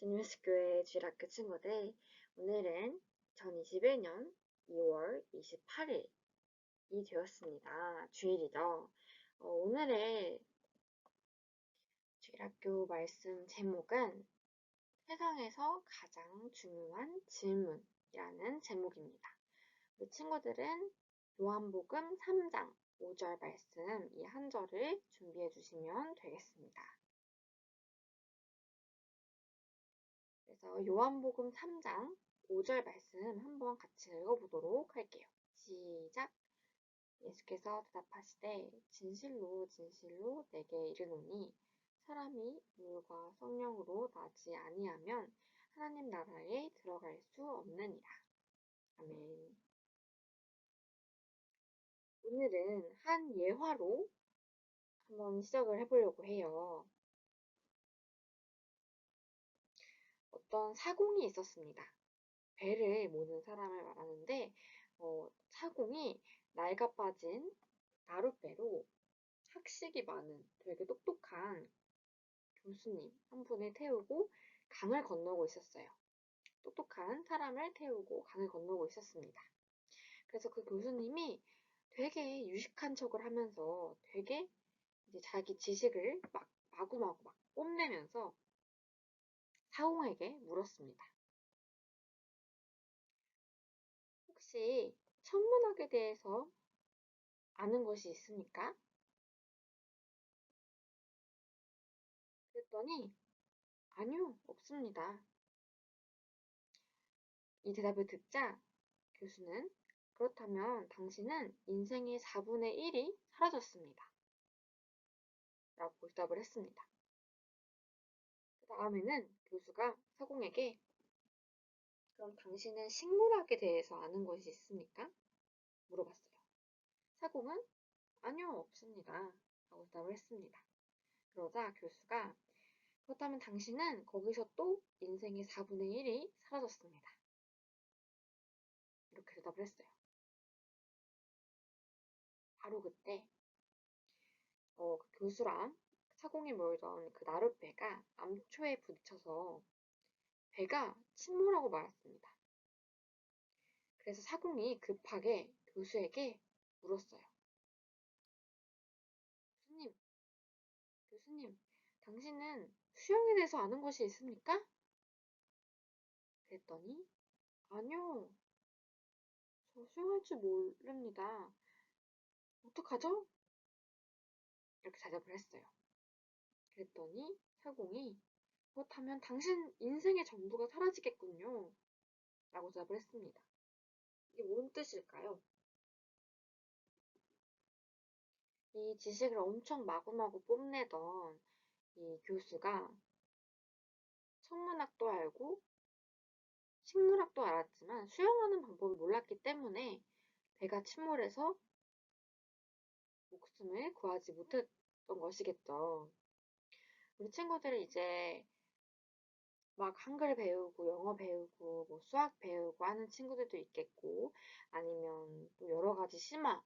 진유스교회 주일학교 친구들, 오늘은 2021년 2월 28일이 되었습니다. 주일이죠. 오늘의 주일학교 말씀 제목은 세상에서 가장 중요한 질문이라는 제목입니다. 우리 친구들은 요한복음 3장 5절 말씀 이 한 절을 준비해 주시면 되겠습니다. 그래서 요한복음 3장 5절 말씀 한번 같이 읽어보도록 할게요. 시작! 예수께서 대답하시되 진실로 진실로 내게 이르노니 사람이 물과 성령으로 나지 아니하면 하나님 나라에 들어갈 수 없느니라. 아멘. 오늘은 한 예화로 한번 시작을 해보려고 해요. 어떤 사공이 있었습니다. 배를 모는 사람을 말하는데 사공이 낡아 빠진 나룻배로 학식이 많은 되게 똑똑한 교수님 한 분을 태우고 강을 건너고 있었어요. 똑똑한 사람을 태우고 강을 건너고 있었습니다. 그래서 그 교수님이 되게 유식한 척을 하면서 되게 이제 자기 지식을 막 마구마구 막 뽐내면서 사공에게 물었습니다. 혹시 천문학에 대해서 아는 것이 있습니까? 그랬더니 아니요, 없습니다. 이 대답을 듣자 교수는 그렇다면 당신은 인생의 4분의 1이 사라졌습니다. 라고 대답을 했습니다. 그 다음에는 교수가 사공에게 그럼 당신은 식물학에 대해서 아는 것이 있습니까? 물어봤어요. 사공은 아니요, 없습니다. 라고 대답을 했습니다. 그러자 교수가 그렇다면 당신은 거기서 또 인생의 4분의 1이 사라졌습니다. 이렇게 대답을 했어요. 바로 그때 그 교수랑 사공이 몰던 그 나룻배가 암초에 부딪혀서 배가 침몰하고 말았습니다. 그래서 사공이 급하게 교수에게 물었어요. 교수님, 교수님, 당신은 수영에 대해서 아는 것이 있습니까? 그랬더니 아니요, 저 수영할 줄 모릅니다. 어떡하죠? 이렇게 대답을 했어요. 그랬더니 사공이 그렇다면 당신 인생의 전부가 사라지겠군요. 라고 대답을 했습니다. 이게 뭔 뜻일까요? 이 지식을 엄청 마구마구 뽐내던 이 교수가 천문학도 알고 식물학도 알았지만 수영하는 방법을 몰랐기 때문에 배가 침몰해서 목숨을 구하지 못했던 것이겠죠. 우리 친구들이 이제 막 한글 배우고 영어 배우고 뭐 수학 배우고 하는 친구들도 있겠고 아니면 또 여러 가지 심화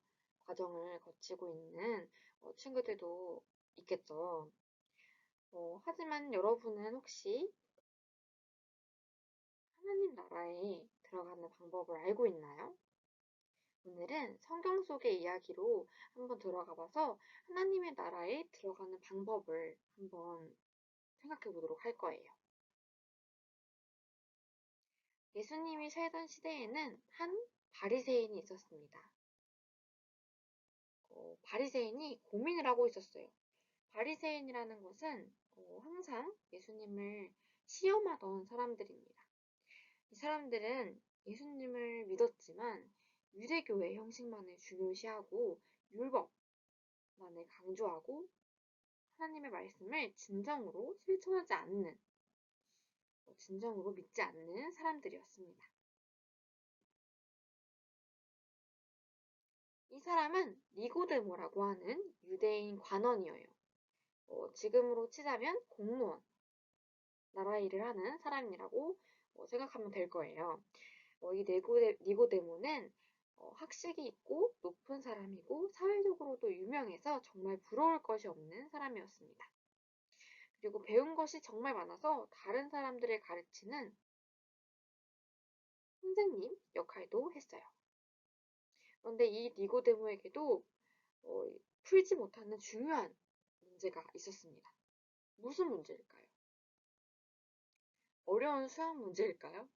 과정을 거치고 있는 친구들도 있겠죠. 하지만 여러분은 혹시 하나님 나라에 들어가는 방법을 알고 있나요? 오늘은 성경 속의 이야기로 한번 들어가 봐서 하나님의 나라에 들어가는 방법을 한번 생각해 보도록 할 거예요. 예수님이 살던 시대에는 한 바리새인이 있었습니다. 바리새인이 고민을 하고 있었어요. 바리새인이라는 것은 항상 예수님을 시험하던 사람들입니다. 이 사람들은 예수님을 믿었지만 유대교의 형식만을 중요시하고 율법만을 강조하고 하나님의 말씀을 진정으로 믿지 않는 사람들이었습니다. 이 사람은 니고데모라고 하는 유대인 관원이에요. 지금으로 치자면 공무원, 나라 일을 하는 사람이라고 생각하면 될 거예요. 이 니고데모는 학식이 있고 높은 사람이고 사회적으로도 유명해서 정말 부러울 것이 없는 사람이었습니다. 그리고 배운 것이 정말 많아서 다른 사람들을 가르치는 선생님 역할도 했어요. 그런데 이 니고데모에게도 풀지 못하는 중요한 문제가 있었습니다. 무슨 문제일까요? 어려운 수학 문제일까요?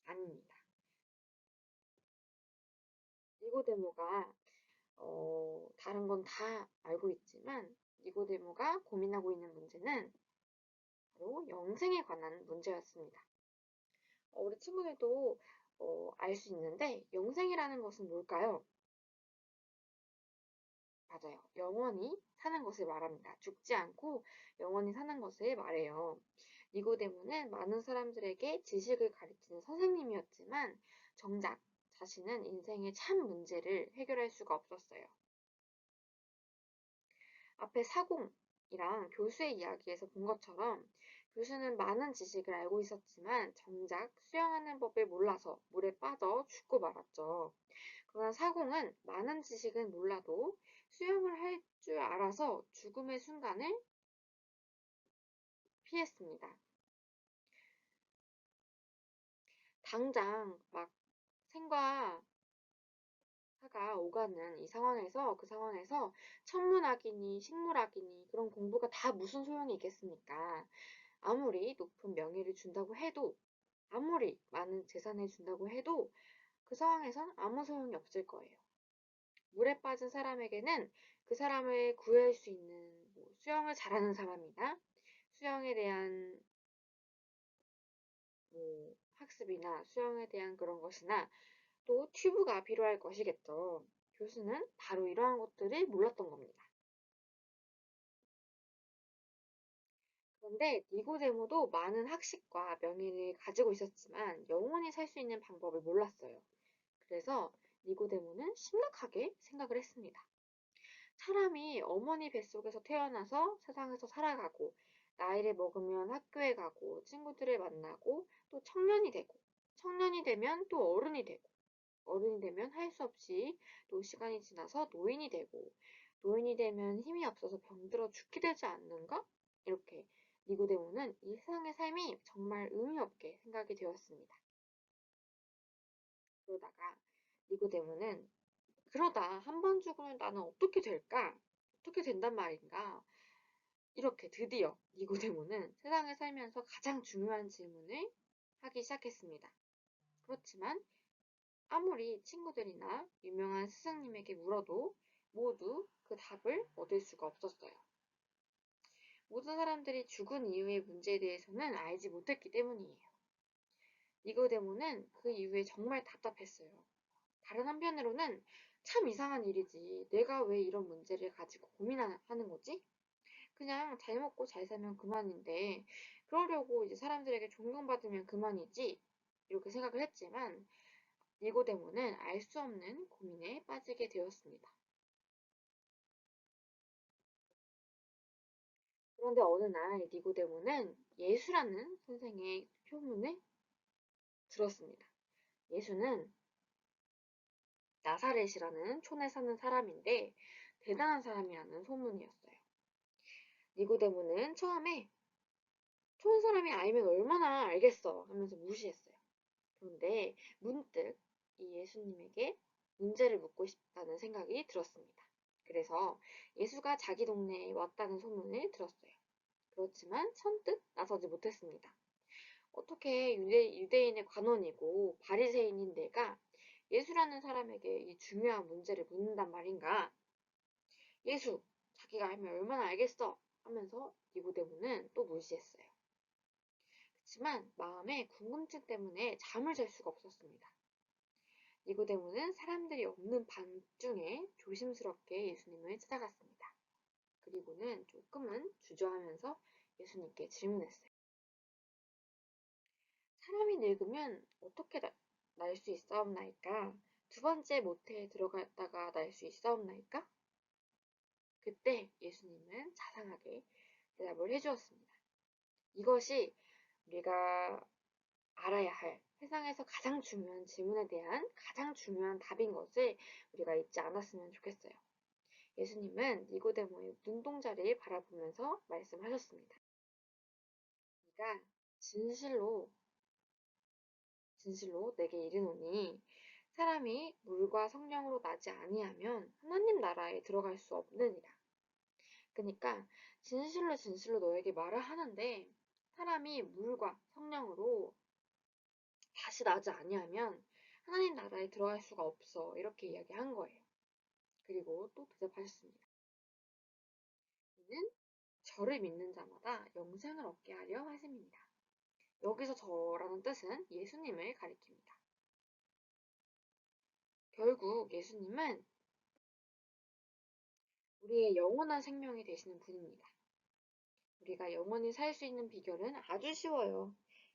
아닙니다. 니고데모가 다른 건 다 알고 있지만 니고데모가 고민하고 있는 문제는 바로 영생에 관한 문제였습니다. 우리 친구들도 알 수 있는데 영생이라는 것은 뭘까요? 맞아요. 영원히 사는 것을 말합니다. 죽지 않고 영원히 사는 것을 말해요. 니고데모는 많은 사람들에게 지식을 가르치는 선생님이었지만 정작 자신은 인생의 참 문제를 해결할 수가 없었어요. 앞에 사공이랑 교수의 이야기에서 본 것처럼 교수는 많은 지식을 알고 있었지만 정작 수영하는 법을 몰라서 물에 빠져 죽고 말았죠. 그러나 사공은 많은 지식은 몰라도 수영을 할 줄 알아서 죽음의 순간을 피했습니다. 당장 막 생과 사가 오가는 이 상황에서 그 상황에서 천문학이니 식물학이니 그런 공부가 다 무슨 소용이 있겠습니까? 아무리 높은 명예를 준다고 해도 아무리 많은 재산을 준다고 해도 그 상황에선 아무 소용이 없을 거예요. 물에 빠진 사람에게는 그 사람을 구할 수 있는 수영을 잘하는 사람이나 수영에 대한 학습이나 수영에 대한 그런 것이나 또 튜브가 필요할 것이겠죠. 교수는 바로 이러한 것들을 몰랐던 겁니다. 그런데 니고데모도 많은 학식과 명예를 가지고 있었지만 영원히 살 수 있는 방법을 몰랐어요. 그래서 니고데모는 심각하게 생각을 했습니다. 사람이 어머니 뱃속에서 태어나서 세상에서 살아가고 나이를 먹으면 학교에 가고 친구들을 만나고 또 청년이 되고 청년이 되면 또 어른이 되고 어른이 되면 할 수 없이 또 시간이 지나서 노인이 되고 노인이 되면 힘이 없어서 병들어 죽게 되지 않는가? 이렇게 니고데모는 이 세상의 삶이 정말 의미 없게 생각이 되었습니다. 그러다가 니고데모는 그러다 한 번 죽으면 나는 어떻게 될까? 어떻게 된단 말인가? 이렇게 드디어 니고데모는 세상을 살면서 가장 중요한 질문을 하기 시작했습니다. 그렇지만 아무리 친구들이나 유명한 스승님에게 물어도 모두 그 답을 얻을 수가 없었어요. 모든 사람들이 죽은 이후의 문제에 대해서는 알지 못했기 때문이에요. 니고데모는 그 이후에 정말 답답했어요. 다른 한편으로는 참 이상한 일이지. 내가 왜 이런 문제를 가지고 고민하는 거지? 그냥 잘 먹고 잘 살면 그만인데, 그러려고 이제 사람들에게 존경받으면 그만이지. 이렇게 생각을 했지만, 니고데모는 알 수 없는 고민에 빠지게 되었습니다. 그런데 어느 날 니고데모는 예수라는 선생의 표문을 들었습니다. 예수는 나사렛이라는 촌에 사는 사람인데 대단한 사람이라는 소문이었어요. 니고데모는 처음에 촌 사람이 알면 얼마나 알겠어 하면서 무시했어요. 그런데 문득 이 예수님에게 문제를 묻고 싶다는 생각이 들었습니다. 그래서 예수가 자기 동네에 왔다는 소문을 들었어요. 그렇지만 선뜻 나서지 못했습니다. 어떻게 유대인의 관원이고 바리새인인 내가 예수라는 사람에게 이 중요한 문제를 묻는단 말인가? 예수, 자기가 알면 얼마나 알겠어? 하면서 니고데모는 또 무시했어요. 그렇지만 마음에 궁금증 때문에 잠을 잘 수가 없었습니다. 니고데모는 사람들이 없는 밤중에 조심스럽게 예수님을 찾아갔습니다. 그리고는 조금은 주저하면서 예수님께 질문했어요. 사람이 늙으면 어떻게 날 수 있사옵나이까? 두 번째 모태에 들어갔다가 날 수 있사옵나이까? 그때 예수님은 자상하게 대답을 해주었습니다. 이것이 우리가 알아야 할 세상에서 가장 중요한 질문에 대한 가장 중요한 답인 것을 우리가 잊지 않았으면 좋겠어요. 예수님은 니고데모의 눈동자를 바라보면서 말씀하셨습니다. 내가 진실로 진실로 내게 이르노니 사람이 물과 성령으로 나지 아니하면 하나님 나라에 들어갈 수 없느니라. 그러니까 진실로 진실로 너에게 말을 하는데 사람이 물과 성령으로 다시 나지 아니하면 하나님 나라에 들어갈 수가 없어. 이렇게 이야기한 거예요. 그리고 또 대답하셨습니다. 이는 저를 믿는 자마다 영생을 얻게 하려 하심이니라. 여기서 저라는 뜻은 예수님을 가리킵니다. 결국 예수님은 우리의 영원한 생명이 되시는 분입니다. 우리가 영원히 살 수 있는 비결은 아주 쉬워요.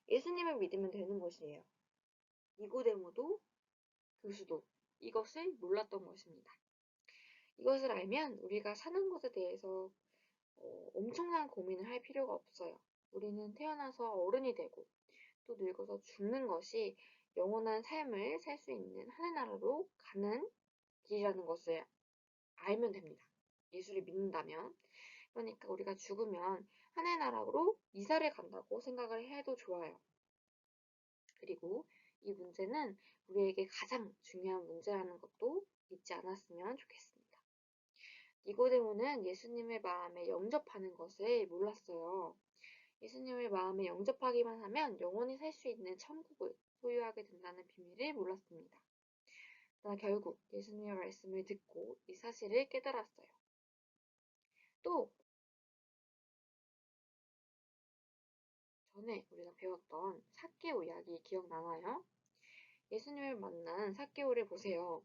예수님을 믿으면 되는 것이에요. 니고데모도 교수도 이것을 몰랐던 것입니다. 이것을 알면 우리가 사는 것에 대해서 엄청난 고민을 할 필요가 없어요. 우리는 태어나서 어른이 되고 또 늙어서 죽는 것이 영원한 삶을 살 수 있는 하늘나라로 가는 길이라는 것을 알면 됩니다. 예수를 믿는다면. 그러니까 우리가 죽으면 하늘나라로 이사를 간다고 생각을 해도 좋아요. 그리고 이 문제는 우리에게 가장 중요한 문제라는 것도 잊지 않았으면 좋겠습니다. 니고데모는 예수님의 마음에 영접하는 것을 몰랐어요. 예수님을 마음에 영접하기만 하면 영원히 살 수 있는 천국을 소유하게 된다는 비밀을 몰랐습니다. 그러나 결국 예수님의 말씀을 듣고 이 사실을 깨달았어요. 또 전에 우리가 배웠던 삭개오 이야기 기억나나요? 예수님을 만난 삭개오를 보세요.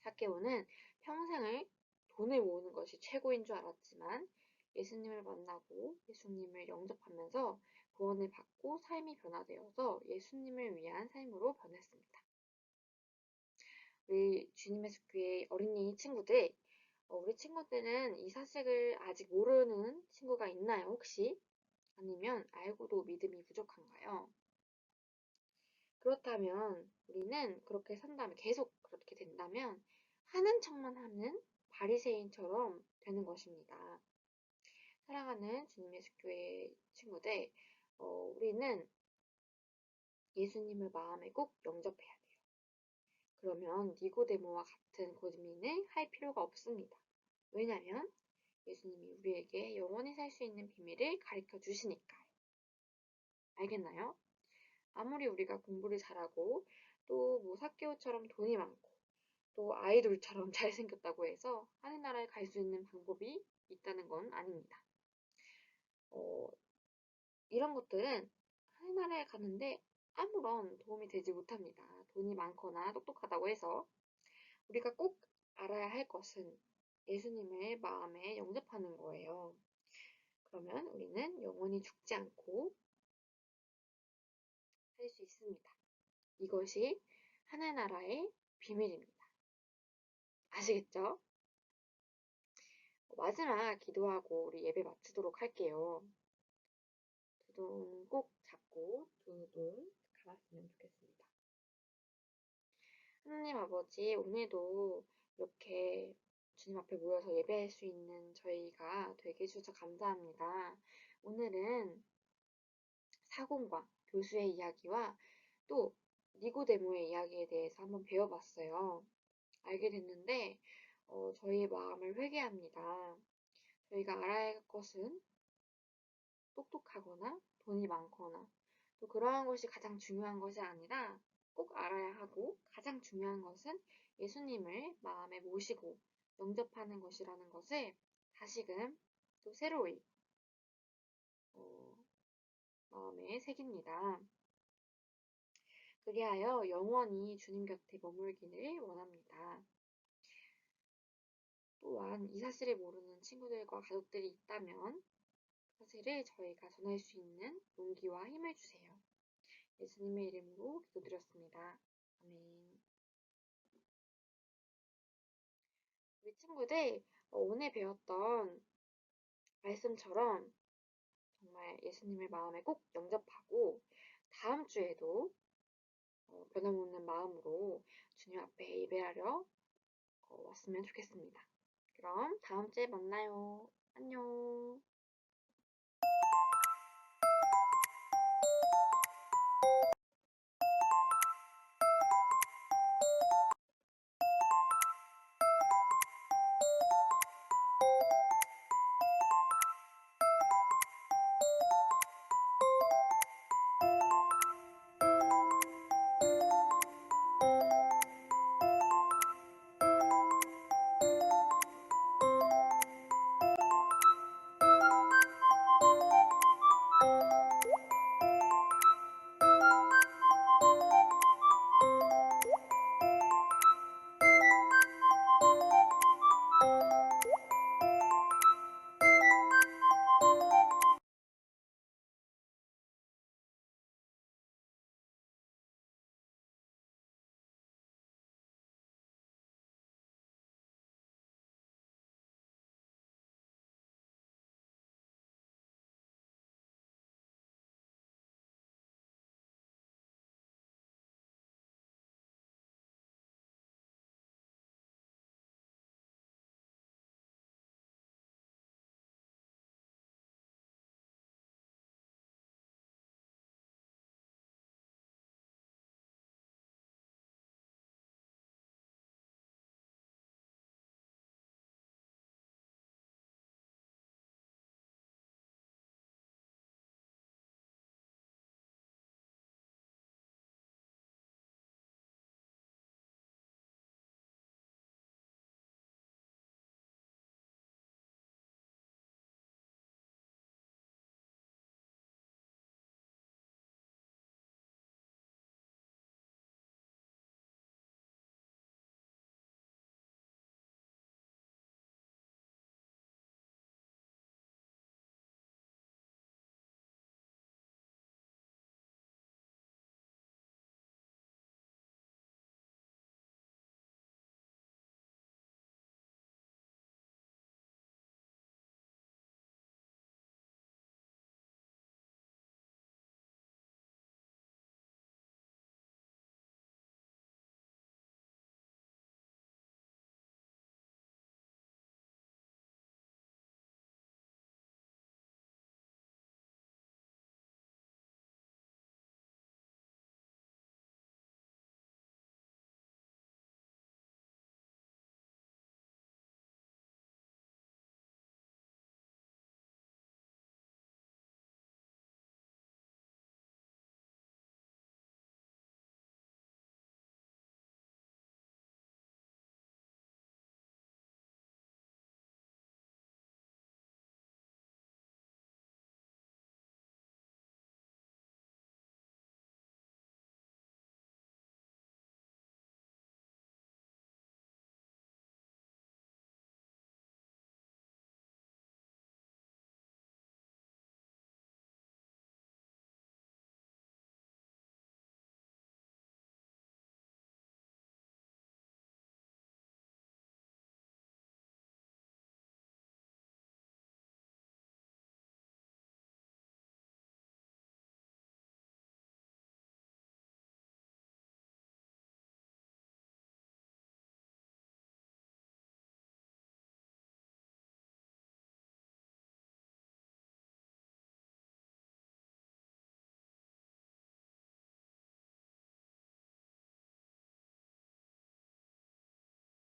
삭개오는 평생을 돈을 모으는 것이 최고인 줄 알았지만 예수님을 만나고 예수님을 영접하면서 구원을 받고 삶이 변화되어서 예수님을 위한 삶으로 변했습니다. 우리 주님의 숲교회 어린이 친구들, 우리 친구들은 이 사실을 아직 모르는 친구가 있나요, 혹시? 아니면 알고도 믿음이 부족한가요? 그렇다면 우리는 그렇게 산다면, 계속 그렇게 된다면 하는 척만 하는 바리새인처럼 되는 것입니다. 사랑하는 주님의 숲교회 친구들, 우리는 예수님을 마음에 꼭 영접해야 돼요. 그러면 니고데모와 같은 고민을 할 필요가 없습니다. 왜냐하면 예수님이 우리에게 영원히 살 수 있는 비밀을 가르쳐 주시니까요. 알겠나요? 아무리 우리가 공부를 잘하고 또 뭐 삭개오처럼 돈이 많고 또 아이돌처럼 잘생겼다고 해서 하늘나라에 갈 수 있는 방법이 있다는 건 아닙니다. 어, 이런 것들은 하늘나라에 가는데 아무런 도움이 되지 못합니다. 돈이 많거나 똑똑하다고 해서 우리가 꼭 알아야 할 것은 예수님을 마음에 영접하는 거예요. 그러면 우리는 영원히 죽지 않고 살 수 있습니다. 이것이 하늘나라의 비밀입니다. 아시겠죠? 마지막 기도하고 우리 예배 마치도록 할게요. 두 손 꼭 잡고 두 눈 감았으면 좋겠습니다. 하나님 아버지, 오늘도 이렇게 주님 앞에 모여서 예배할 수 있는 저희가 되게 해주셔서 감사합니다. 오늘은 사공과 교수의 이야기와 또 니고데모의 이야기에 대해서 한번 배워봤어요. 알게 됐는데 저희의 마음을 회개합니다. 저희가 알아야 할 것은 똑똑하거나 돈이 많거나 또 그러한 것이 가장 중요한 것이 아니라 꼭 알아야 하고 가장 중요한 것은 예수님을 마음에 모시고 영접하는 것이라는 것을 다시금 또 새로이 어, 마음에 새깁니다. 그리하여 영원히 주님 곁에 머물기를 원합니다. 또한 이 사실을 모르는 친구들과 가족들이 있다면 사실을 저희가 전할 수 있는 용기와 힘을 주세요. 예수님의 이름으로 기도드렸습니다. 아멘. 우리 친구들, 오늘 배웠던 말씀처럼 정말 예수님을 마음에 꼭 영접하고 다음 주에도 변함없는 마음으로 주님 앞에 예배하려 왔으면 좋겠습니다. 그럼 다음 주에 만나요. 안녕.